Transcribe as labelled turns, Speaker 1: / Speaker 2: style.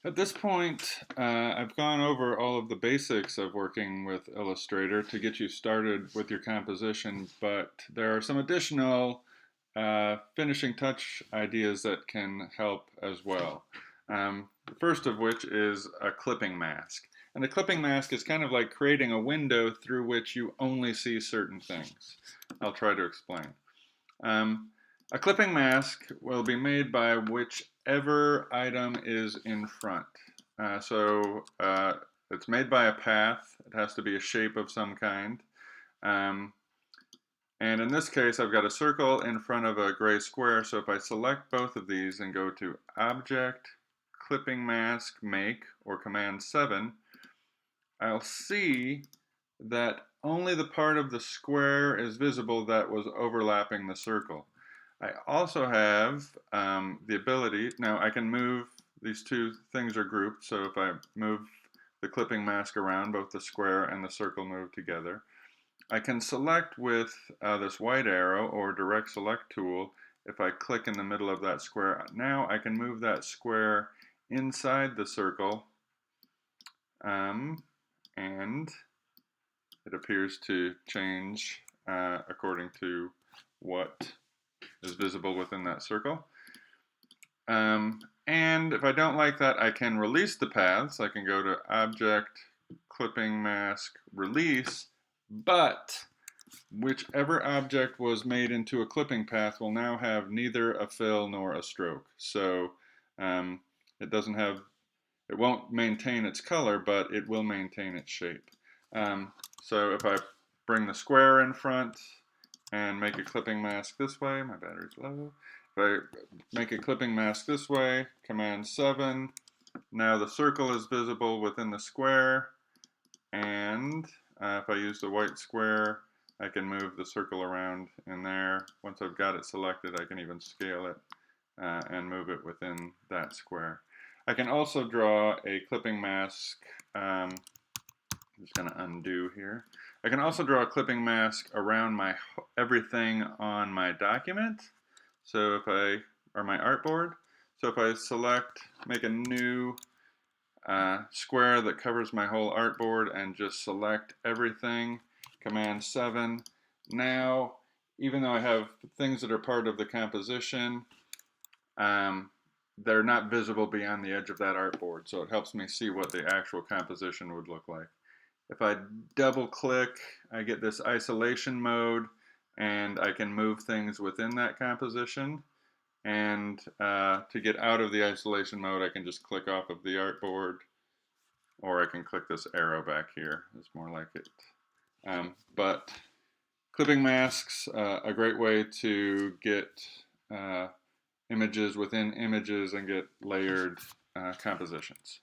Speaker 1: At this point, I've gone over all of the basics of working with Illustrator to get you started with your composition, but there are some additional finishing touch ideas that can help as well. The first of which is a clipping mask. And a clipping mask is kind of like creating a window through which you only see certain things. I'll try to explain. Um, a clipping mask will be made by whichever item is in front. So it's made by a path. It has to be a shape of some kind. Um, and in this case, I've got a circle in front of a gray square. So if I select both of these and go to Object, Clipping Mask, Make, or Command 7, I'll see that only the part of the square is visible that was overlapping the circle. I also have the ability, now I can move, these two things are grouped, so if I move the clipping mask around, both the square and the circle move together. I can select with this white arrow or direct select tool. If I click in the middle of that square, now I can move that square inside the circle, and it appears to change according to what is visible within that circle. And if I don't like that, I can release the paths. I can go to Object, Clipping Mask, Release, but whichever object was made into a clipping path will now have neither a fill nor a stroke. So it doesn't have, it won't maintain its color, but it will maintain its shape. So if I bring the square in front and make a clipping mask this way, my battery's low. If I make a clipping mask this way, Command 7, now the circle is visible within the square, and if I use the white square, I can move the circle around in there. Once I've got it selected, I can even scale it and move it within that square. I can also draw a clipping mask. I'm just going to undo here. I can also draw a clipping mask around everything on my document. So if or my artboard. So if I select, make a new square that covers my whole artboard and just select everything, Command 7. Now, even though I have things that are part of the composition, they're not visible beyond the edge of that artboard, so it helps me see what the actual composition would look like. If I double click, I get this isolation mode, and I can move things within that composition. And to get out of the isolation mode, I can just click off of the artboard, or I can click this arrow back here. It's more like it. But clipping masks, a great way to get images within images and get layered compositions.